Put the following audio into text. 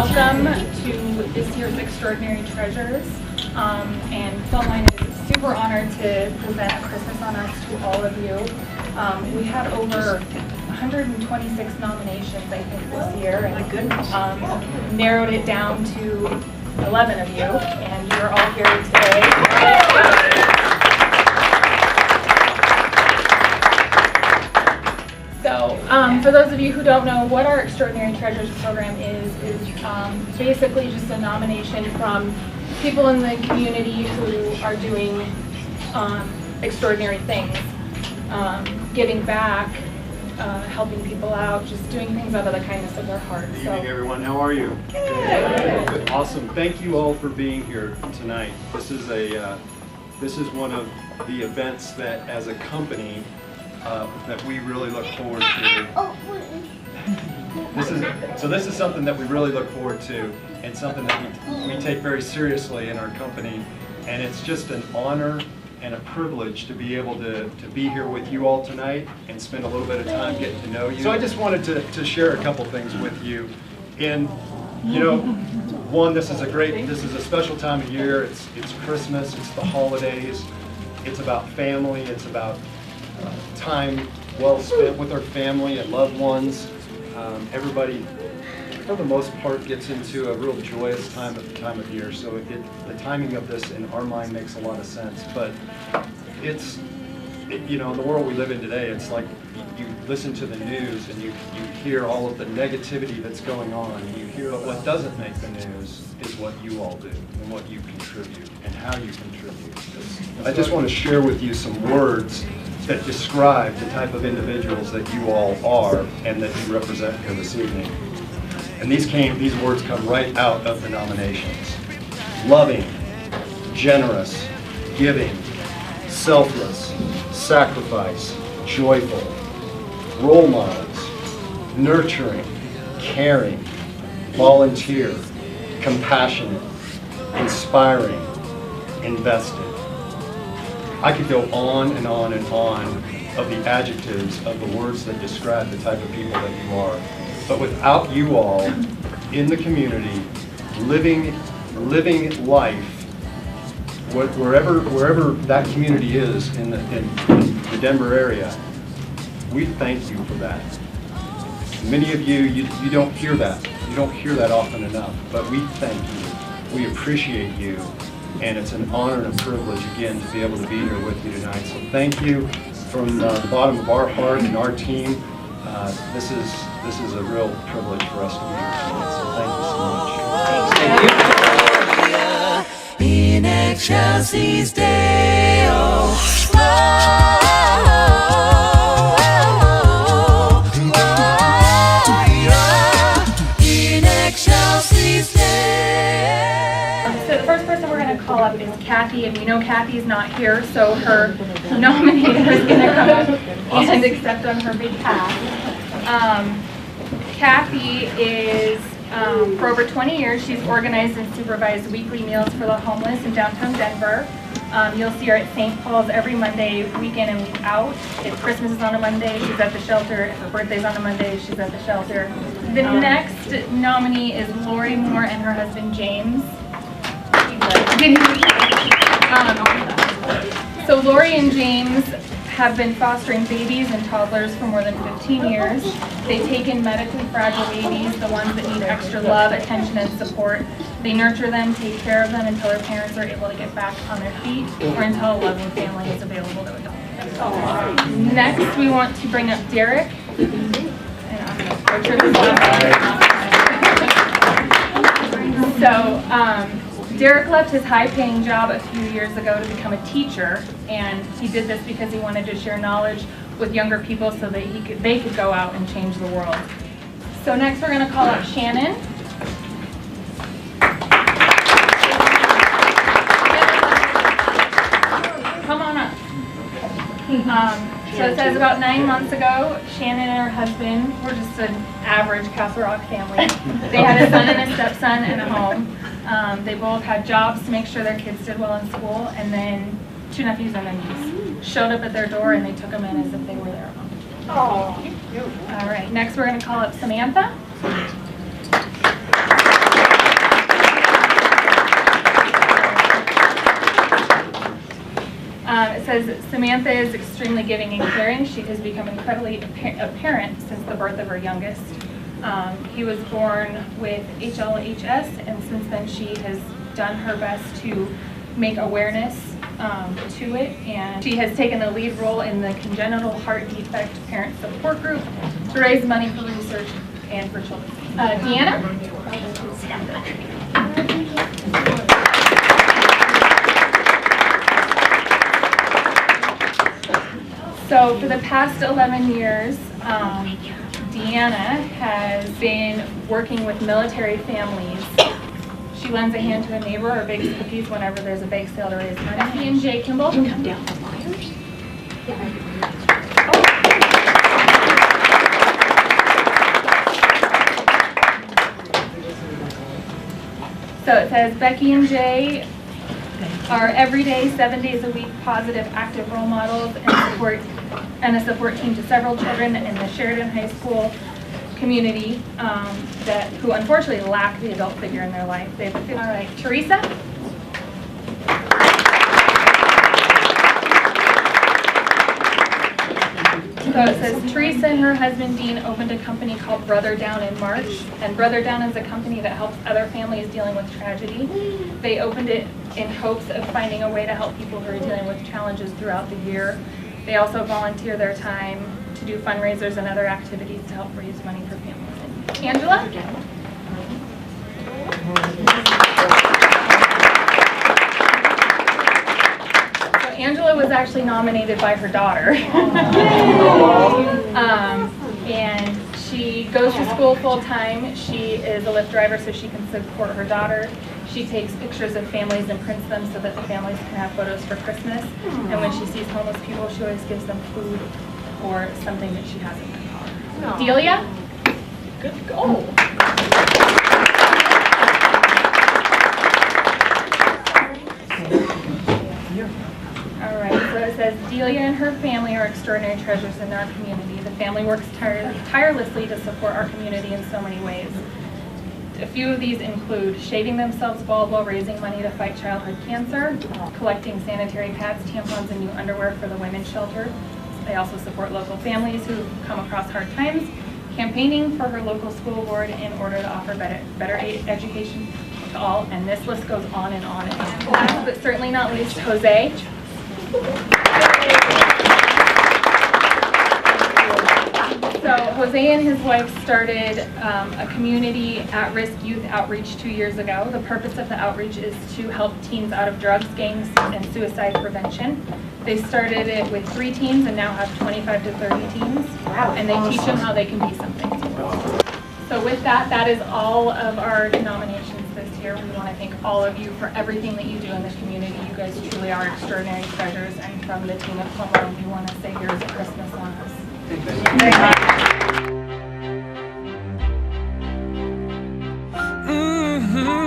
welcome to this year's Extraordinary Treasures. And Plumbline is super honored to present A Christmas on Us to all of you. We had over 126 nominations, I think, this year, and narrowed it down to 11 of you, and you're all here today. So, for those of you who don't know, what our Extraordinary Treasures program is basically just a nomination from people in the community who are doing extraordinary things, giving back, helping people out, just doing things out of the kindness of their heart. Good evening, everyone. How are you? Good. Awesome. Thank you all for being here tonight. This is one of the events that, as a company, that we really look forward to. This is something that we really look forward to, and something that we take very seriously in our company. And it's just an honor and a privilege to be able to be here with you all tonight and spend a little bit of time getting to know you. So I just wanted to share a couple things with you. And you know, one, this is a special time of year. It's Christmas, it's the holidays, it's about family, it's about time well spent with our family and loved ones. Everybody, for the most part, gets into a real joyous time of year. So the timing of this, in our mind, makes a lot of sense. But you know, in the world we live in today, it's like you listen to the news and you hear all of the negativity that's going on. You hear what doesn't make the news is what you all do and what you contribute and how you contribute. I just want to share with you some words that describe the type of individuals that you all are and that you represent here this evening. And these words come right out of the nominations. Loving, generous, giving, selfless, sacrifice, joyful, role models, nurturing, caring, volunteer, compassionate, inspiring, invested. I could go on and on and on of the adjectives of the words that describe the type of people that you are. But without you all in the community, living life, wherever that community is in the Denver area, we thank you for that. Many of you don't hear that. You don't hear that often enough. But we thank you. We appreciate you. And it's an honor and a privilege, again, to be able to be here with you tonight. So thank you from the bottom of our heart and our team. This is a real privilege for us to be here tonight. So thank you so much. Thank you. In excelsis Deo. In excelsis Deo. So the first person we're going to call up is Kathy, and you know Kathy's not here, so her nominator is going to come up and accept on her behalf. Kathy is, for over 20 years, she's organized and supervised weekly meals for the homeless in downtown Denver. You'll see her at St. Paul's every Monday, week in and week out. If Christmas is on a Monday, she's at the shelter. If her birthday's on a Monday, she's at the shelter. The next nominee is Lori Moore and her husband James. So Lori and James have been fostering babies and toddlers for more than 15 years. They take in medically fragile babies, the ones that need extra love, attention, and support. They nurture them, take care of them until their parents are able to get back on their feet or until a loving family is available to adopt them. Next, we want to bring up Derek. And I'm going to butcher this last name. So, Derek left his high-paying job a few years ago to become a teacher, and he did this because he wanted to share knowledge with younger people so that they could go out and change the world. So next we're going to call up Shannon. Come on up. So it says about 9 months ago, Shannon and her husband were just an average Castle Rock family. They had a son and a stepson and a home. They both had jobs to make sure their kids did well in school, and then 2 nephews and a niece showed up at their door and they took them in as if they were their own. Oh, all right, next we're going to call up Samantha. says Samantha is extremely giving and caring. She has become incredibly apparent since the birth of her youngest. He was born with HLHS, and since then she has done her best to make awareness to it, and she has taken a lead role in the Congenital Heart Defect Parent Support Group to raise money for research and for children. Deanna? So for the past 11 years, Deanna has been working with military families. She lends a hand to a neighbor or bakes cookies whenever there's a bake sale to raise money. Becky and Jay Kimball. Come down from Myers. So it says Becky and Jay are everyday, 7 days a week, positive, active role models and a support team to several children in the Sheridan High School community who unfortunately lack the adult figure in their life. All right, Teresa. So it says Teresa and her husband Dean opened a company called Brother Down in March, and Brother Down is a company that helps other families dealing with tragedy. They opened it in hopes of finding a way to help people who are dealing with challenges throughout the year. They also volunteer their time to do fundraisers and other activities to help raise money for families. Angela? So Angela was actually nominated by her daughter. And she goes to school full time. She is a Lyft driver so she can support her daughter. She takes pictures of families and prints them so that the families can have photos for Christmas. And when she sees homeless people, she always gives them food or something that she has in her car. Delia? Good goal. All right, so it says Delia and her family are extraordinary treasures in our community. The family works tirelessly to support our community in so many ways. A few of these include shaving themselves bald while raising money to fight childhood cancer, collecting sanitary pads, tampons, and new underwear for the women's shelter. They also support local families who come across hard times, campaigning for her local school board in order to offer better education to all, and this list goes on and on and on. Last but certainly not least, Jose. So Jose and his wife started a community at-risk youth outreach 2 years ago. The purpose of the outreach is to help teens out of drugs, gangs, and suicide prevention. They started it with 3 teams and now have 25 to 30 teams. Wow. And they teach them how they can be something. So with that, that is all of our nominations this year. We want to thank all of you for everything that you do in the community. You guys truly are extraordinary treasures. And from the team at Plumbline, we want to say here's a Christmas on us. Mm-hmm.